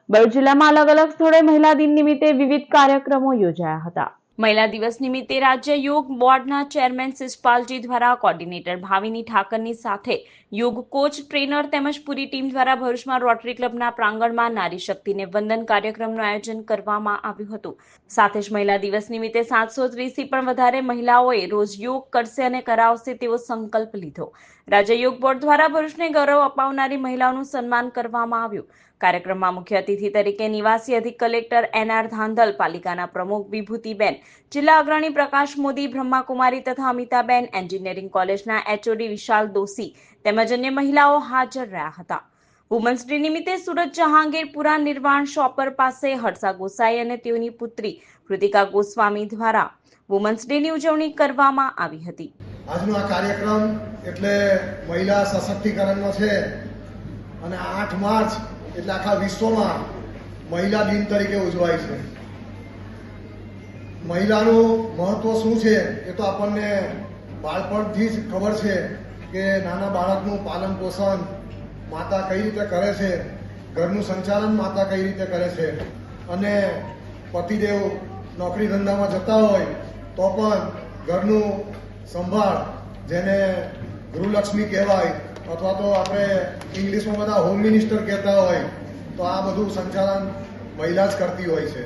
ભરૂચ જિલ્લામાં અલગ અલગ સ્થળે મહિલા દિન નિમિત્તે વિવિધ કાર્યક્રમો યોજાયા હતા। મહિલા દિવસ નિમિત્તે રાજ્ય યોગ બોર્ડના ચેરમેન શિષપાલજી દ્વારા કોર્ડિનેટર ભાવિની ઠાકરની સાથે યોગ કોચ ટ્રેનર તેમજ પૂરી ટીમ દ્વારા ભરૂચમાં રોટરી ક્લબના પ્રાંગણમાં નારી શક્તિને વંદન કાર્યક્રમનું આયોજન કરવામાં આવ્યું હતું। સાથે જ મહિલા દિવસ નિમિત્તે 730થી પણ વધારે મહિલાઓએ રોજ યોગ કરશે અને કરાવશે તેવો સંકલ્પ લીધો। રાજ્ય યોગ બોર્ડ દ્વારા ભરૂચને ગૌરવ અપાવનારી મહિલાઓનું સન્માન કરવામાં આવ્યું। કાર્યક્રમમાં મુખ્ય અતિથિ તરીકે નિવાસી અધિક કલેક્ટર NR ધાંધલ, પાલિકાના પ્રમુખ વિભૂતિબેન, જિલ્લા અગ્રણી પ્રકાશ મોદી, બ્રહ્માકુમારી તથા અમિતાબેન, એન્જિનિયરિંગ કોલેજના HOD વિશાલ દોશી તેમજ અન્ય મહિલાઓ હાજર રહ્યા હતા। વુમન્સ ડે નિમિત્તે સુરત જહાંગીરપુરા નિર્વાણ શોપર પાસે હર્ષા ગોસાઈ અને તેઓની પુત્રી કૃતિકા ગોસ્વામી દ્વારા વુમન્સ ડે ની ઉજવણી કરવામાં આવી હતી। આજનો આ કાર્યક્રમ એટલે મહિલા સશક્તિકરણનો છે અને 8 માર્ચ એટલે આખા વિશ્વમાં મહિલા દિન તરીકે ઉજવાય છે। મહિલાનું મહત્વ શું છે એ તો આપણને બાળપણથી જ ખબર છે કે નાના બાળકનું પાલન પોષણ માતા કઈ રીતે કરે છે, ઘરનું સંચાલન માતા કઈ રીતે કરે છે અને પતિદેવ નોકરી ધંધામાં જતા હોય તો પણ ઘરનું સંભાળ, જેને ગૃહલક્ષ્મી કહેવાય અથવા તો આપણે ઇંગ્લિશમાં બધા હોમ મિનિસ્ટર કહેતા હોય, તો આ બધું સંચાલન મહિલા જ કરતી હોય છે।